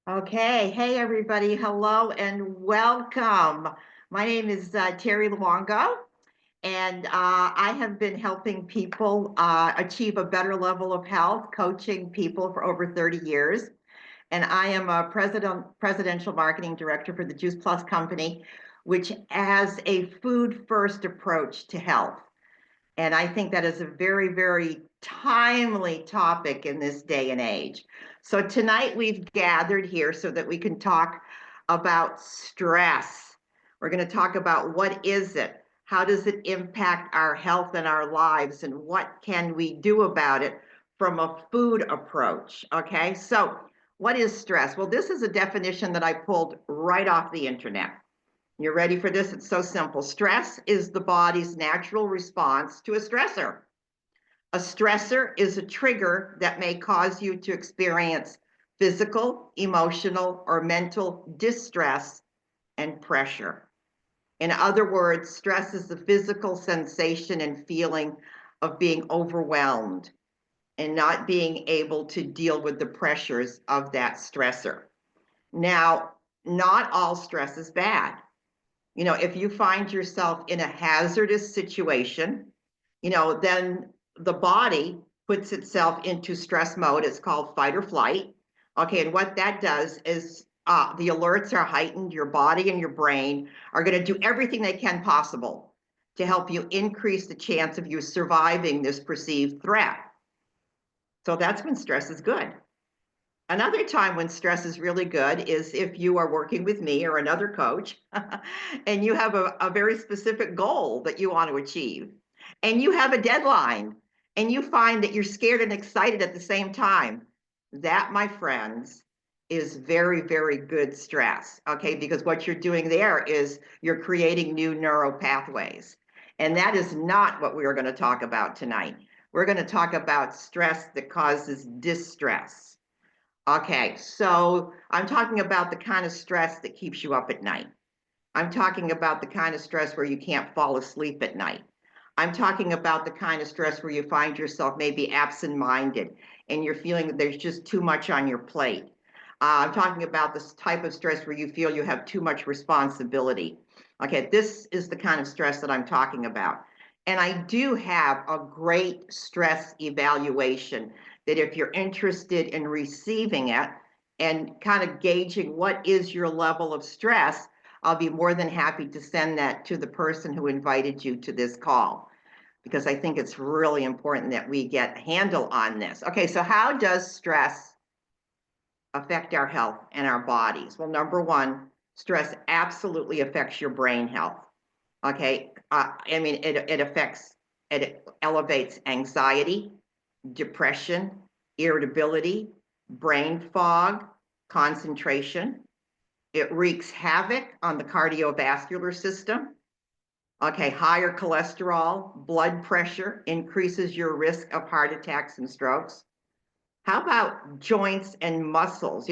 Okay, hey everybody, hello and welcome. My name is Terri Luongo, and I have been helping people achieve a better level of health, coaching people for over 30 years. And I am a presidential marketing director for the Juice Plus company, which has a food first approach to health. And I think that is a very, very timely topic in this day and age. So tonight we've gathered here so that we can talk about stress. We're going to talk about what is it? How does it impact our health and our lives? And what can we do about it from a food approach? Okay, so what is stress? Well, this is a definition that I pulled right off the internet. You're ready for this? It's so simple. Stress is the body's natural response to a stressor. A stressor is a trigger that may cause you to experience physical, emotional, or mental distress and pressure. In other words, stress is the physical sensation and feeling of being overwhelmed and not being able to deal with the pressures of that stressor. Now, not all stress is bad. If you find yourself in a hazardous situation, then the body puts itself into stress mode. It's called fight or flight. Okay, and what that does is the alerts are heightened. Your body and your brain are going to do everything they can possible to help you increase the chance of you surviving this perceived threat. So that's when stress is good. Another time when stress is really good is if you are working with me or another coach and you have a very specific goal that you want to achieve and you have a deadline and you find that you're scared and excited at the same time. That, my friends, is very, very good stress, okay? Because what you're doing there is you're creating new neural pathways. And that is not what we are going to talk about tonight. We're going to talk about stress that causes distress. Okay, so I'm talking about the kind of stress that keeps you up at night. I'm talking about the kind of stress where you can't fall asleep at night. I'm talking about the kind of stress where you find yourself maybe absent-minded and you're feeling that there's just too much on your plate. I'm talking about this type of stress where you feel you have too much responsibility. Okay, this is the kind of stress that I'm talking about. And I do have a great stress evaluation that if you're interested in receiving it and kind of gauging what is your level of stress, I'll be more than happy to send that to the person who invited you to this call, because I think it's really important that we get a handle on this. Okay, so how does stress affect our health and our bodies? Well, number one, stress absolutely affects your brain health. Okay, it elevates anxiety, depression, irritability, brain fog, concentration. It wreaks havoc on the cardiovascular system. Okay, higher cholesterol, blood pressure increases your risk of heart attacks and strokes. How about joints and muscles?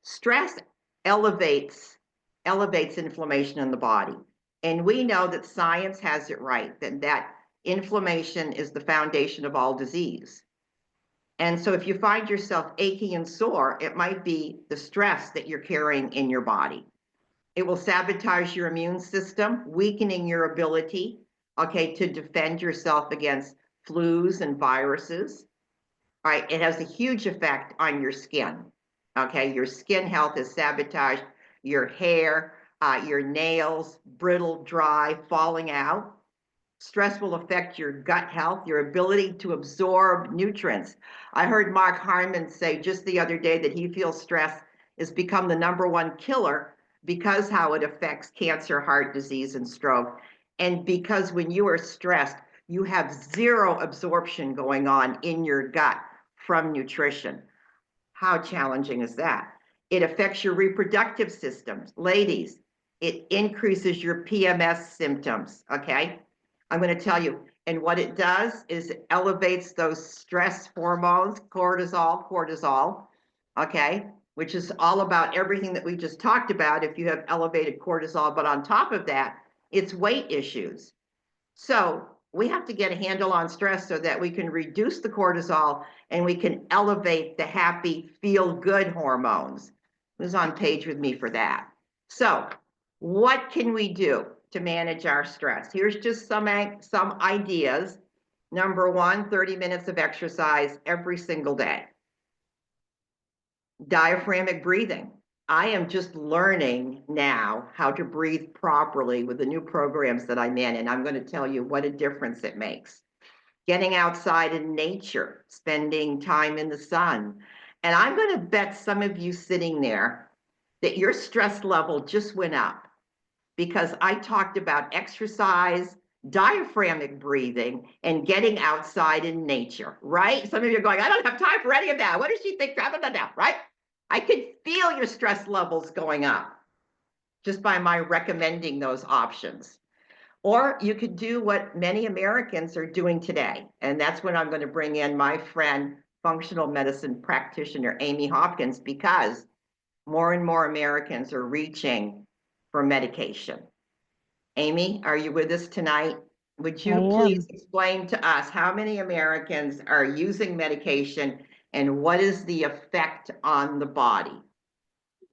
Stress elevates inflammation in the body. And we know that science has it right, that inflammation is the foundation of all disease. And so if you find yourself achy and sore, it might be the stress that you're carrying in your body. It will sabotage your immune system, weakening your ability, okay, to defend yourself against flus and viruses. All right, it has a huge effect on your skin. Okay, your skin health is sabotaged, your hair, your nails, brittle, dry, falling out. Stress will affect your gut health, your ability to absorb nutrients. I heard Mark Harmon say just the other day that he feels stress has become the #1 killer because how it affects cancer, heart disease, and stroke. And because when you are stressed, you have zero absorption going on in your gut from nutrition. How challenging is that? It affects your reproductive systems. Ladies, it increases your PMS symptoms, okay? I'm going to tell you. And what it does is it elevates those stress hormones, cortisol, okay, which is all about everything that we just talked about if you have elevated cortisol. But on top of that, it's weight issues. So we have to get a handle on stress so that we can reduce the cortisol and we can elevate the happy, feel-good hormones. Who's on page with me for that? So what can we do to manage our stress? Here's just some ideas. Number one, 30 minutes of exercise every single day. Diaphragmatic breathing. I am just learning now how to breathe properly with the new programs that I'm in, and I'm going to tell you what a difference it makes. Getting outside in nature, spending time in the sun. And I'm going to bet some of you sitting there that your stress level just went up because I talked about exercise, diaphragmatic breathing, and getting outside in nature, right? Some of you are going, I don't have time for any of that. What does she think? Right? I can feel your stress levels going up just by my recommending those options. Or you could do what many Americans are doing today. And that's when I'm going to bring in my friend, functional medicine practitioner, Amy Hopkins, because more and more Americans are reaching for medication. Amy, are you with us tonight? Would I you please am. explain to us how many Americans are using medication and what is the effect on the body?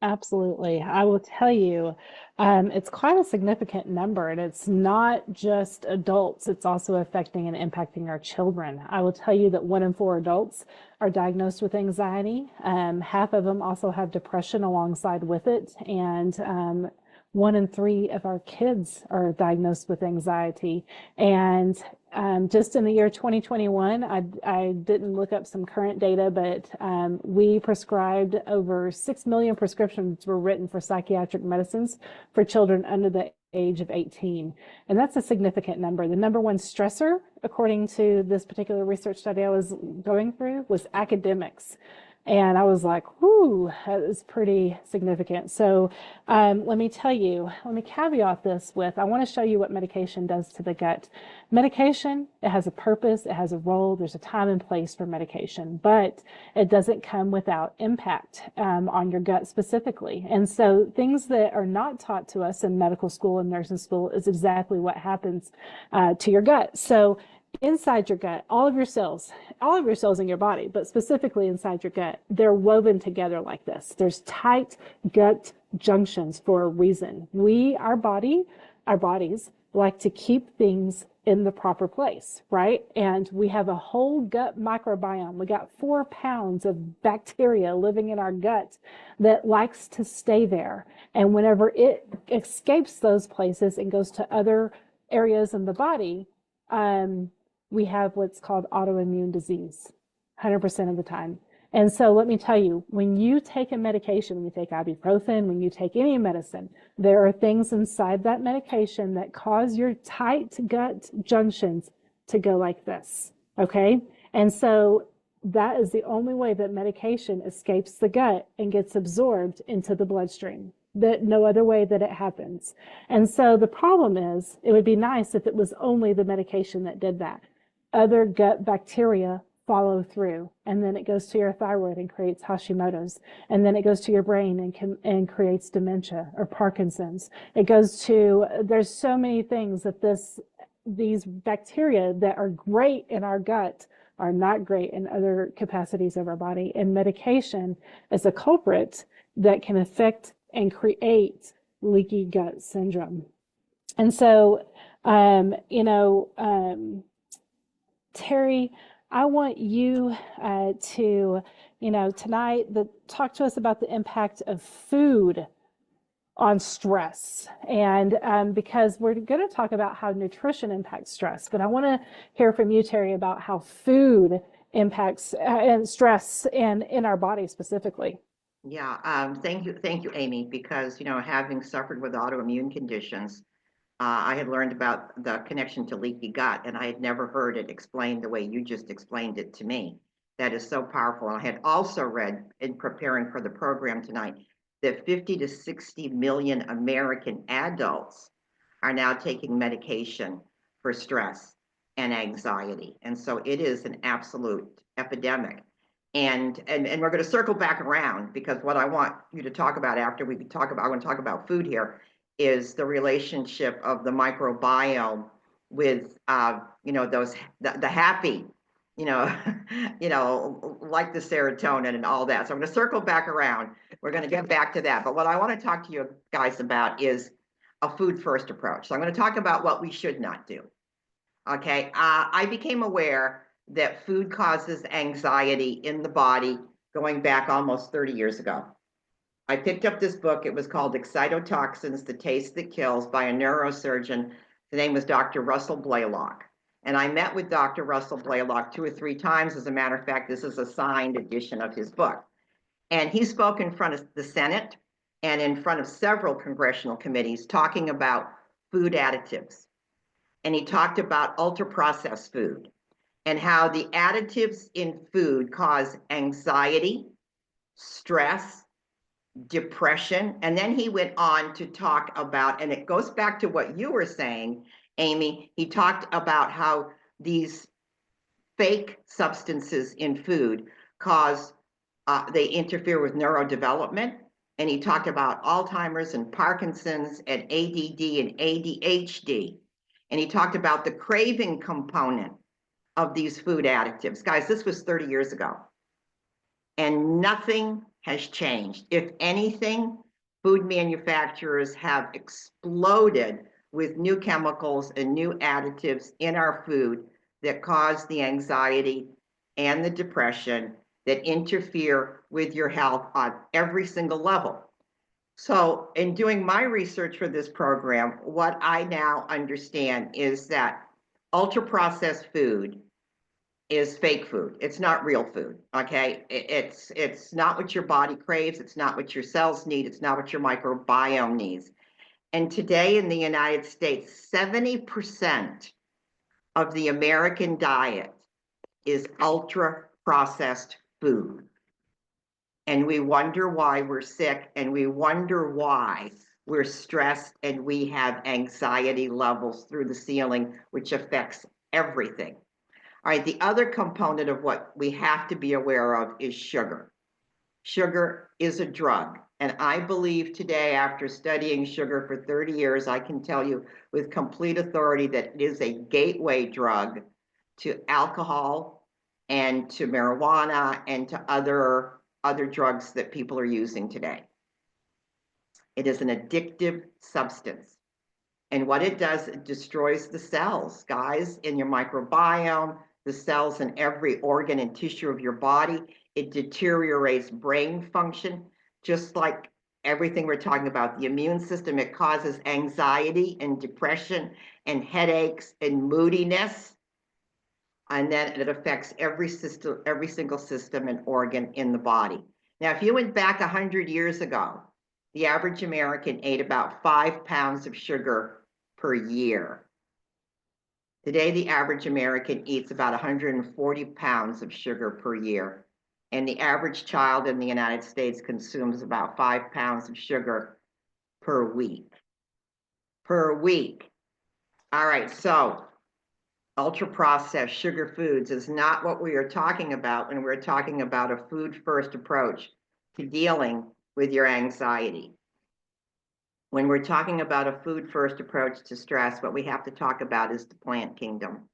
Absolutely. I will tell you, it's quite a significant number, and it's not just adults, it's also affecting and impacting our children. I will tell you that 1 in 4 adults are diagnosed with anxiety. Half of them also have depression alongside with it, and 1 in 3 of our kids are diagnosed with anxiety. And just in the year 2021, I didn't look up some current data, but we prescribed over 6 million prescriptions were written for psychiatric medicines for children under the age of 18. And that's a significant number. The number one stressor, according to this particular research study I was going through, was academics. And I was like, whoo, that is pretty significant. So let me tell you, let me caveat this with, I want to show you what medication does to the gut. Medication, it has a purpose, it has a role, there's a time and place for medication, but it doesn't come without impact on your gut specifically. And so things that are not taught to us in medical school and nursing school is exactly what happens to your gut. So inside your gut, all of your cells in your body, but specifically inside your gut, they're woven together like this. There's tight gut junctions for a reason. Our bodies like to keep things in the proper place, right? And we have a whole gut microbiome. We got 4 pounds of bacteria living in our gut that likes to stay there. And whenever it escapes those places and goes to other areas in the body, we have what's called autoimmune disease 100% of the time. And so let me tell you, when you take a medication, when you take ibuprofen, when you take any medicine, there are things inside that medication that cause your tight gut junctions to go like this. Okay. And so that is the only way that medication escapes the gut and gets absorbed into the bloodstream. That no other way that it happens. And so the problem is, it would be nice if it was only the medication that did that. Other gut bacteria follow through, and then it goes to your thyroid and creates Hashimoto's, and then it goes to your brain and creates dementia or Parkinson's. It goes to, there's so many things that these bacteria that are great in our gut are not great in other capacities of our body, and medication is a culprit that can affect and create leaky gut syndrome. And so, Terri, I want you to, tonight, talk to us about the impact of food on stress. And because we're going to talk about how nutrition impacts stress, but I want to hear from you, Terri, about how food impacts and stress and in our body specifically. Yeah, thank you, Amy, because, having suffered with autoimmune conditions, I had learned about the connection to leaky gut, and I had never heard it explained the way you just explained it to me. That is so powerful. And I had also read in preparing for the program tonight that 50 to 60 million American adults are now taking medication for stress and anxiety. And so it is an absolute epidemic. And we're going to circle back around because what I want you to talk about after we talk about, I want to talk about food here, is the relationship of the microbiome with those the happy, like the serotonin and all that. So I'm going to circle back around, We're going to get back to that. But what I want to talk to you guys about is a food first approach. So I'm going to talk about what we should not do. Okay. I became aware that food causes anxiety in the body going back almost 30 years ago. I picked up this book. It was called Excitotoxins, The Taste That Kills by a neurosurgeon. The name was Dr. Russell Blaylock. And I met with Dr. Russell Blaylock 2 or 3 times. As a matter of fact, this is a signed edition of his book. And he spoke in front of the Senate and in front of several congressional committees talking about food additives. And he talked about ultra-processed food and how the additives in food cause anxiety, stress, depression. And then he went on to talk about, and it goes back to what you were saying, Amy, he talked about how these fake substances in food cause, they interfere with neurodevelopment. And he talked about Alzheimer's and Parkinson's and ADD and ADHD. And he talked about the craving component of these food additives. Guys, this was 30 years ago. And nothing has changed. If anything, food manufacturers have exploded with new chemicals and new additives in our food that cause the anxiety and the depression that interfere with your health on every single level. So in doing my research for this program, what I now understand is that ultra-processed food is fake food. It's not real food, okay? It's not what your body craves. It's not what your cells need. It's not what your microbiome needs. And today in the United States, 70% of the American diet is ultra-processed food. And we wonder why we're sick, and we wonder why we're stressed, and we have anxiety levels through the ceiling, which affects everything. All right, the other component of what we have to be aware of is sugar. Sugar is a drug. And I believe today, after studying sugar for 30 years, I can tell you with complete authority that it is a gateway drug to alcohol and to marijuana and to other drugs that people are using today. It is an addictive substance. And what it does, it destroys the cells, guys, in your microbiome, the cells in every organ and tissue of your body. It deteriorates brain function, just like everything we're talking about. The immune system, it causes anxiety and depression and headaches and moodiness. And then it affects every system, every single system and organ in the body. Now, if you went back 100 years ago, the average American ate about 5 pounds of sugar per year. Today, the average American eats about 140 pounds of sugar per year. And the average child in the United States consumes about 5 pounds of sugar per week. Per week. All right, so ultra-processed sugar foods is not what we are talking about when we're talking about a food-first approach to dealing with your anxiety. When we're talking about a food-first approach to stress, what we have to talk about is the plant kingdom.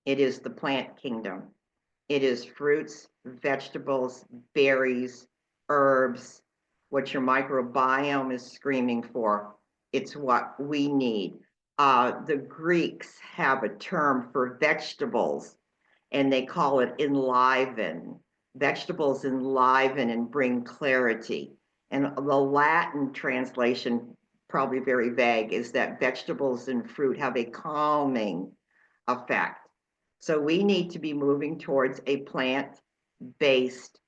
It is the plant kingdom. It is fruits, vegetables, berries, herbs, what your microbiome is screaming for. It's what we need. The Greeks have a term for vegetables, and they call it enliven. Vegetables enliven and bring clarity. And the Latin translation, probably very vague, is that vegetables and fruit have a calming effect. So we need to be moving towards a plant-based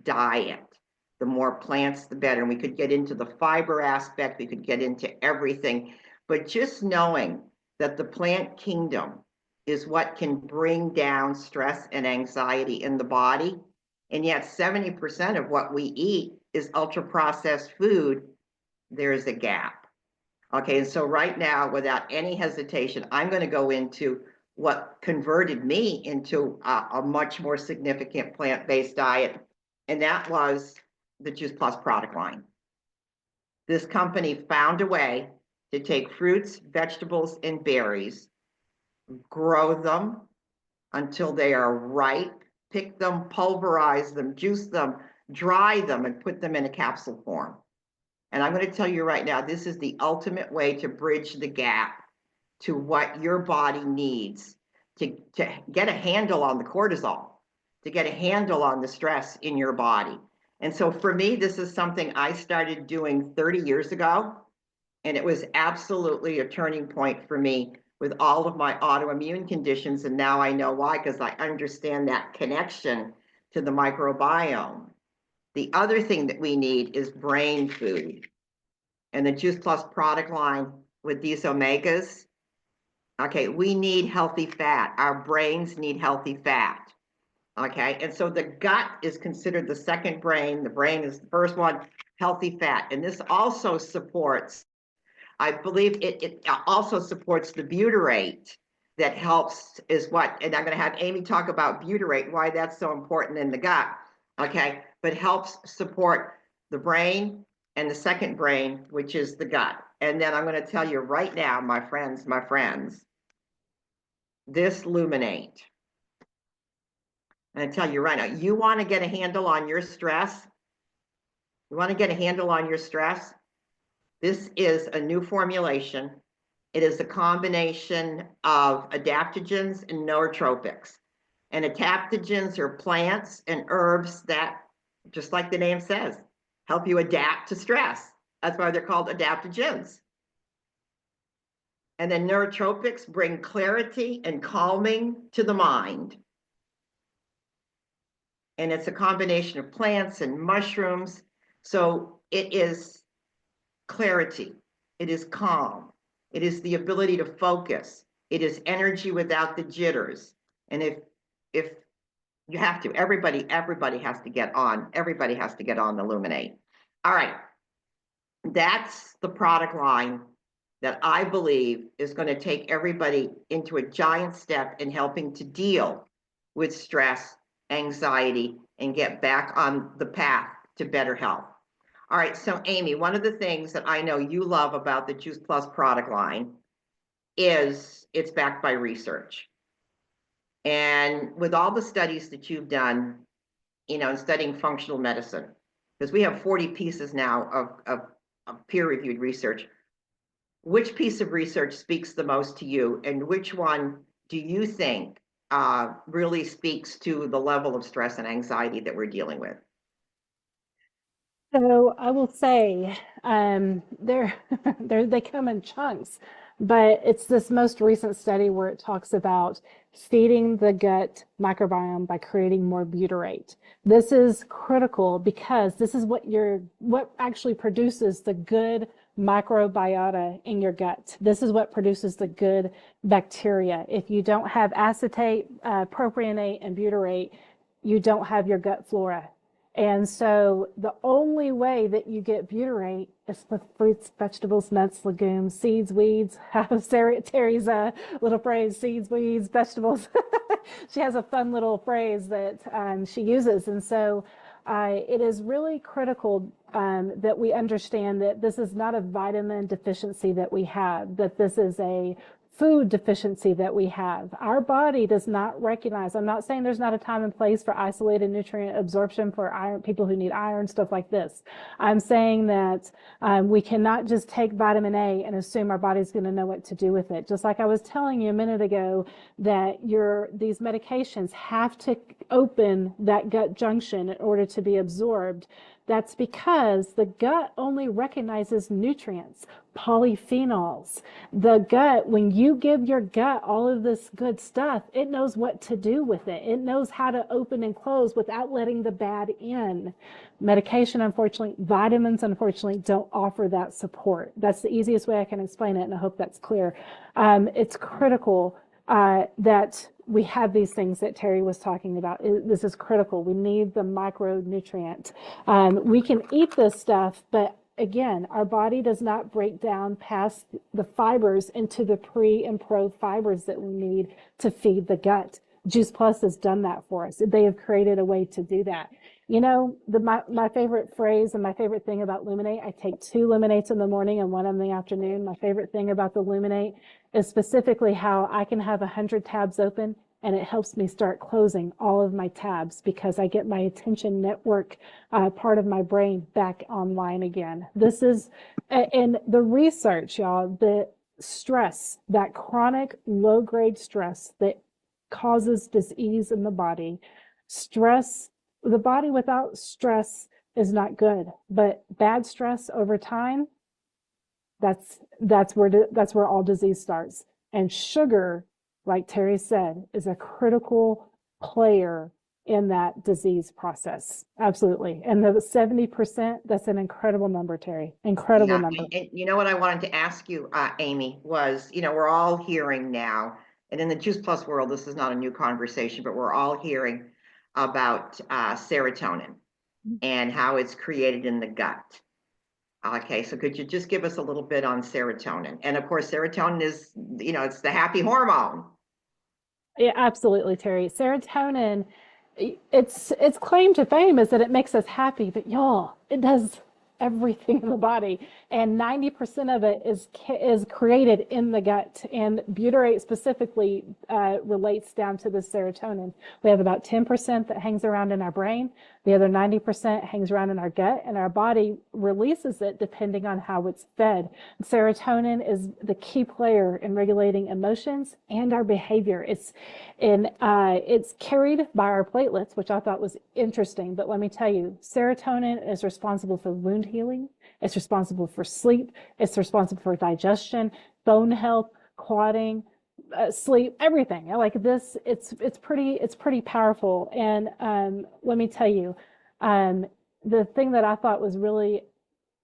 diet. The more plants, the better. And we could get into the fiber aspect, we could get into everything. But just knowing that the plant kingdom is what can bring down stress and anxiety in the body, and yet 70% of what we eat is ultra-processed food, there's a gap. Okay, and so right now, without any hesitation, I'm going to go into what converted me into a much more significant plant-based diet, and that was the Juice Plus product line. This company found a way to take fruits, vegetables, and berries, grow them until they are ripe, pick them, pulverize them, juice them, dry them, and put them in a capsule form. And I'm going to tell you right now, this is the ultimate way to bridge the gap to what your body needs to get a handle on the cortisol, to get a handle on the stress in your body. And so for me, this is something I started doing 30 years ago. And it was absolutely a turning point for me with all of my autoimmune conditions. And now I know why, because I understand that connection to the microbiome. The other thing that we need is brain food. And the Juice Plus product line with these omegas, okay, we need healthy fat. Our brains need healthy fat. Okay, and so the gut is considered the second brain. The brain is the first one, healthy fat. And this also supports, I believe it also supports the butyrate that helps is what, and I'm going to have Amy talk about butyrate, why that's so important in the gut, okay, but helps support the brain and the second brain, which is the gut. And then I'm going to tell you right now, my friends, this Luminate, I'm going to tell you right now, you want to get a handle on your stress? You want to get a handle on your stress? This is a new formulation. It is a combination of adaptogens and nootropics. And adaptogens are plants and herbs that, just like the name says, help you adapt to stress. That's why they're called adaptogens. And then nootropics bring clarity and calming to the mind. And it's a combination of plants and mushrooms. So it is clarity. It is calm. It is the ability to focus. It is energy without the jitters. And if you have to, everybody has to get on. Everybody has to get on the Luminate. All right. That's the product line that I believe is going to take everybody into a giant step in helping to deal with stress, anxiety, and get back on the path to better health. All right, so Amy, one of the things that I know you love about the Juice Plus product line is it's backed by research. And with all the studies that you've done, you know, in studying functional medicine, because we have 40 pieces now of peer-reviewed research, which piece of research speaks the most to you, and which one do you think really speaks to the level of stress and anxiety that we're dealing with? So I will say they come in chunks, but it's this most recent study where it talks about feeding the gut microbiome by creating more butyrate. This is critical because this is what actually produces the good microbiota in your gut. This is what produces the good bacteria. If you don't have acetate, propionate, and butyrate, you don't have your gut flora. And so the only way that you get butyrate is with fruits, vegetables, nuts, legumes, seeds, weeds. Terry's little phrase, seeds, weeds, vegetables. She has a fun little phrase that she uses. And so it is really critical that we understand that this is not a vitamin deficiency that we have, that this is a food deficiency that we have. Our body does not recognize, I'm not saying there's not a time and place for isolated nutrient absorption for iron, people who need iron, stuff like this. I'm saying that we cannot just take vitamin A and assume our body's going to know what to do with it. Just like I was telling you a minute ago that these medications have to open that gut junction in order to be absorbed. That's because the gut only recognizes nutrients, polyphenols. The gut, when you give your gut all of this good stuff, it knows what to do with it. It knows how to open and close without letting the bad in. Medication, unfortunately, vitamins, unfortunately, don't offer that support. That's the easiest way I can explain it, and I hope that's clear. It's critical that we have these things that Terry was talking about. This is critical. We need the micronutrient. We can eat this stuff, but again, our body does not break down past the fibers into the pre and pro fibers that we need to feed the gut. Juice Plus has done that for us. They have created a way to do that. You know, my favorite phrase and my favorite thing about Luminate, I take 2 Luminates in the morning and 1 in the afternoon. My favorite thing about the Luminate is specifically how I can have 100 tabs open and it helps me start closing all of my tabs because I get my attention network part of my brain back online again. This is, and the research, y'all, the stress, that chronic low grade stress that causes disease in the body, stress, the body without stress is not good, but bad stress over time, that's where all disease starts. And sugar, like Terri said, is a critical player in that disease process. Absolutely. And the 70%, that's an incredible number, Terri. Incredible number. And you know what I wanted to ask you, Amy, was, we're all hearing now, and in the Juice Plus world, this is not a new conversation, but we're all hearing about serotonin and how it's created in the gut. Okay, so could you just give us a little bit on serotonin? And of course, serotonin is, it's the happy hormone. Yeah, absolutely, Terri. Serotonin, its claim to fame is that it makes us happy, but y'all, it does everything in the body, and 90% of it is created in the gut. And butyrate specifically relates down to the serotonin. We have about 10% that hangs around in our brain. The other 90% hangs around in our gut, and our body releases it depending on how it's fed. Serotonin is the key player in regulating emotions and our behavior. It's carried by our platelets, which I thought was interesting. But let me tell you, serotonin is responsible for wound healing. It's responsible for sleep. It's responsible for digestion, bone health, clotting, sleep, everything. Like this, it's pretty powerful. And let me tell you, the thing that I thought was really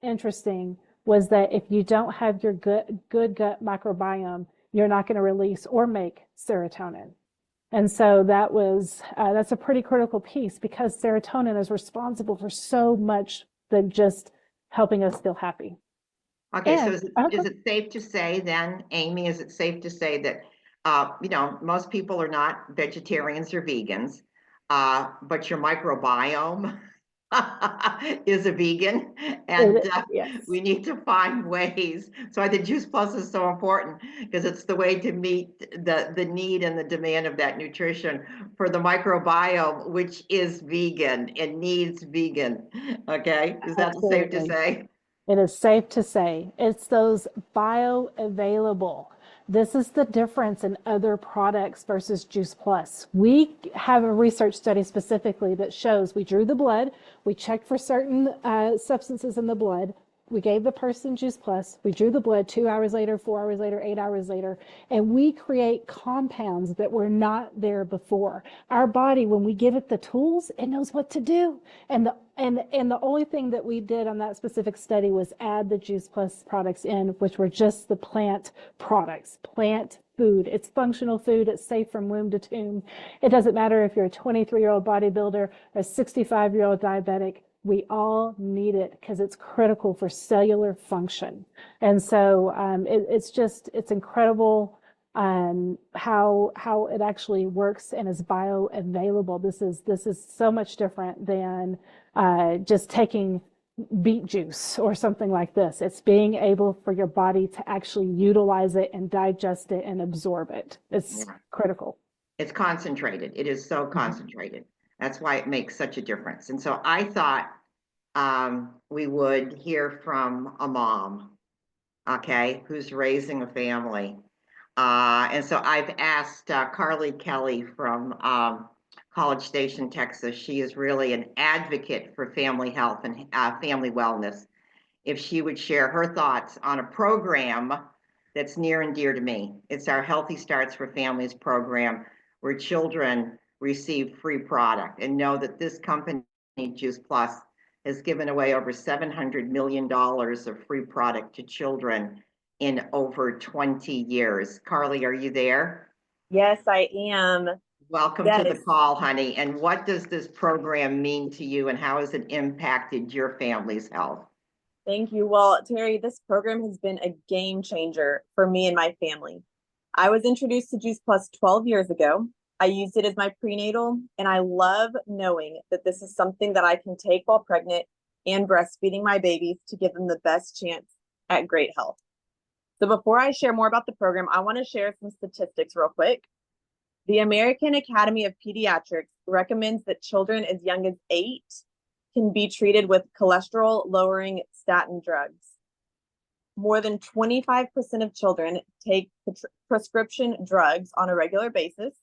interesting was that if you don't have your good gut microbiome, you're not going to release or make serotonin. And so that's a pretty critical piece because serotonin is responsible for so much than just helping us feel happy. Okay, so is it safe to say then, Amy, is it safe to say that, most people are not vegetarians or vegans, but your microbiome is a vegan, and yes. we need to find ways. So I think Juice Plus is so important because it's the way to meet the need and the demand of that nutrition for the microbiome, which is vegan and needs vegan. Okay, is that safe to say? It is safe to say it's those bioavailable. This is the difference in other products versus Juice Plus. We have a research study specifically that shows we drew the blood, we checked for certain substances in the blood. We gave the person Juice Plus, we drew the blood 2 hours later, 4 hours later, 8 hours later, and we create compounds that were not there before. Our body, when we give it the tools, it knows what to do. And the only thing that we did on that specific study was add the Juice Plus products in, which were just the plant products, plant food. It's functional food. It's safe from womb to tomb. It doesn't matter if you're a 23-year-old bodybuilder, a 65-year-old diabetic. We all need it because it's critical for cellular function. And so it's incredible how it actually works and is bioavailable. This is so much different than just taking beet juice or something like this. It's being able for your body to actually utilize it and digest it and absorb it. It's critical. It's concentrated. It is so concentrated. That's why it makes such a difference. And so I thought we would hear from a mom, okay, who's raising a family. And so I've asked Carley Kelly from College Station, Texas. She is really an advocate for family health and family wellness. If she would share her thoughts on a program that's near and dear to me. It's our Healthy Starts for Families program, where children receive free product, and know that this company, Juice Plus, has given away over $700 million of free product to children in over 20 years. Carley, are you there? Yes, I am. Welcome to the call, honey. And what does this program mean to you, and how has it impacted your family's health? Thank you. Well, Terri, this program has been a game changer for me and my family. I was introduced to Juice Plus 12 years ago. I used it as my prenatal, and I love knowing that this is something that I can take while pregnant and breastfeeding my babies to give them the best chance at great health. So before I share more about the program, I want to share some statistics real quick. The American Academy of Pediatrics recommends that children as young as 8 can be treated with cholesterol-lowering statin drugs. More than 25% of children take prescription drugs on a regular basis.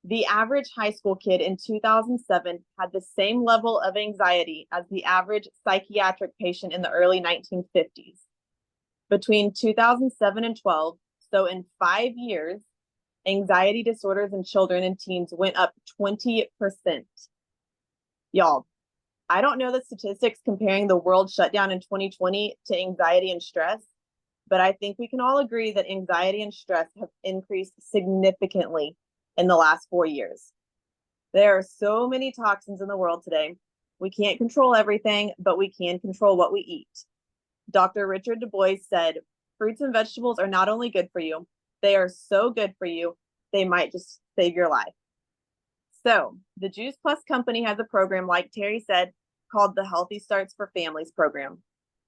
The average high school kid in 2007 had the same level of anxiety as the average psychiatric patient in the early 1950s. Between 2007 and 12, so in 5 years, anxiety disorders in children and teens went up 20%. Y'all, I don't know the statistics comparing the world shutdown in 2020 to anxiety and stress, but I think we can all agree that anxiety and stress have increased significantly in the last 4 years. There are so many toxins in the world today. We can't control everything, but we can control what we eat. Dr. Richard Du Bois said, fruits and vegetables are not only good for you, they are so good for you, they might just save your life. So the Juice Plus company has a program, like Terri said, called the Healthy Starts for Families program.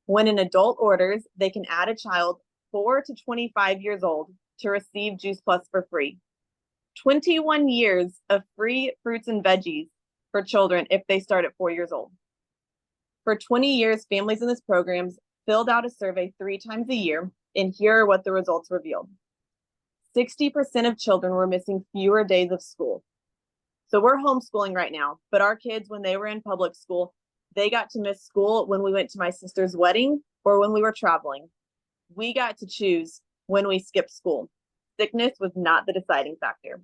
When an adult orders, they can add a child 4 to 25 years old to receive Juice Plus for free. 21 years of free fruits and veggies for children if they start at 4 years old. For 20 years, families in this program filled out a survey 3 times a year, and here are what the results revealed. 60% of children were missing fewer days of school. So we're homeschooling right now, but our kids, when they were in public school, they got to miss school when we went to my sister's wedding or when we were traveling. We got to choose when we skipped school. Sickness was not the deciding factor.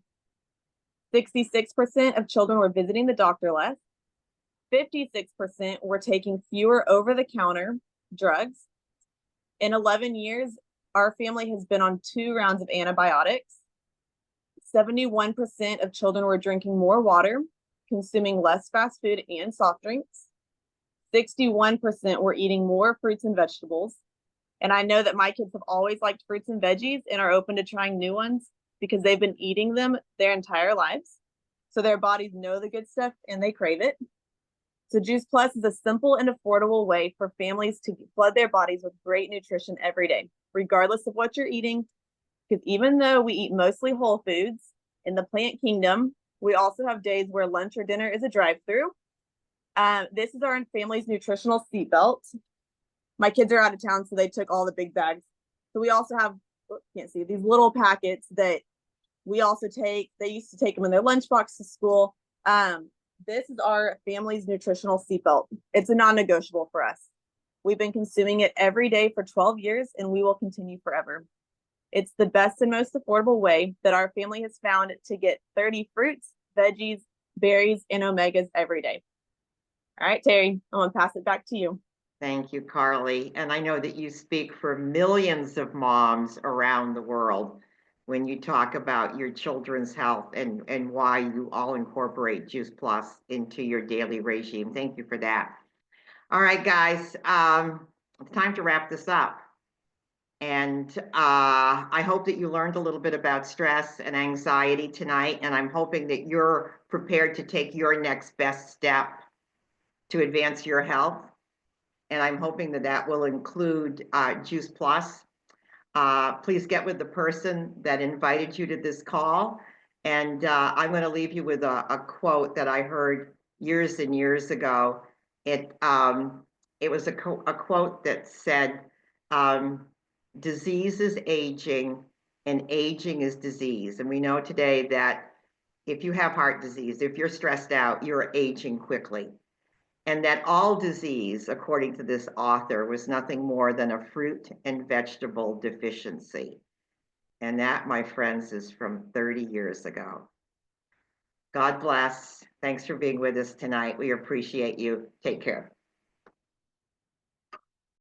66% of children were visiting the doctor less. 56% were taking fewer over-the-counter drugs. In 11 years, our family has been on 2 rounds of antibiotics. 71% of children were drinking more water, consuming less fast food and soft drinks. 61% were eating more fruits and vegetables. And I know that my kids have always liked fruits and veggies and are open to trying new ones because they've been eating them their entire lives. So their bodies know the good stuff and they crave it. So Juice Plus is a simple and affordable way for families to flood their bodies with great nutrition every day, regardless of what you're eating. Because even though we eat mostly whole foods in the plant kingdom, we also have days where lunch or dinner is a drive-through. This is our family's nutritional seatbelt. My kids are out of town, so they took all the big bags. So we also have, can't see, these little packets that we also take. They used to take them in their lunchbox to school. This is our family's nutritional seatbelt. It's a non-negotiable for us. We've been consuming it every day for 12 years, and we will continue forever. It's the best and most affordable way that our family has found to get 30 fruits, veggies, berries, and omegas every day. All right, Terri, I'm going to pass it back to you. Thank you, Carley. And I know that you speak for millions of moms around the world when you talk about your children's health and why you all incorporate Juice Plus into your daily regime. Thank you for that. All right, guys, it's time to wrap this up. And I hope that you learned a little bit about stress and anxiety tonight, and I'm hoping that you're prepared to take your next best step to advance your health. And I'm hoping that that will include Juice Plus. Please get with the person that invited you to this call. And I'm going to leave you with a quote that I heard years and years ago. It was a quote that said, disease is aging and aging is disease. And we know today that if you have heart disease, if you're stressed out, you're aging quickly. And that all disease, according to this author, was nothing more than a fruit and vegetable deficiency. And that, my friends, is from 30 years ago. God bless. Thanks for being with us tonight. We appreciate you. Take care.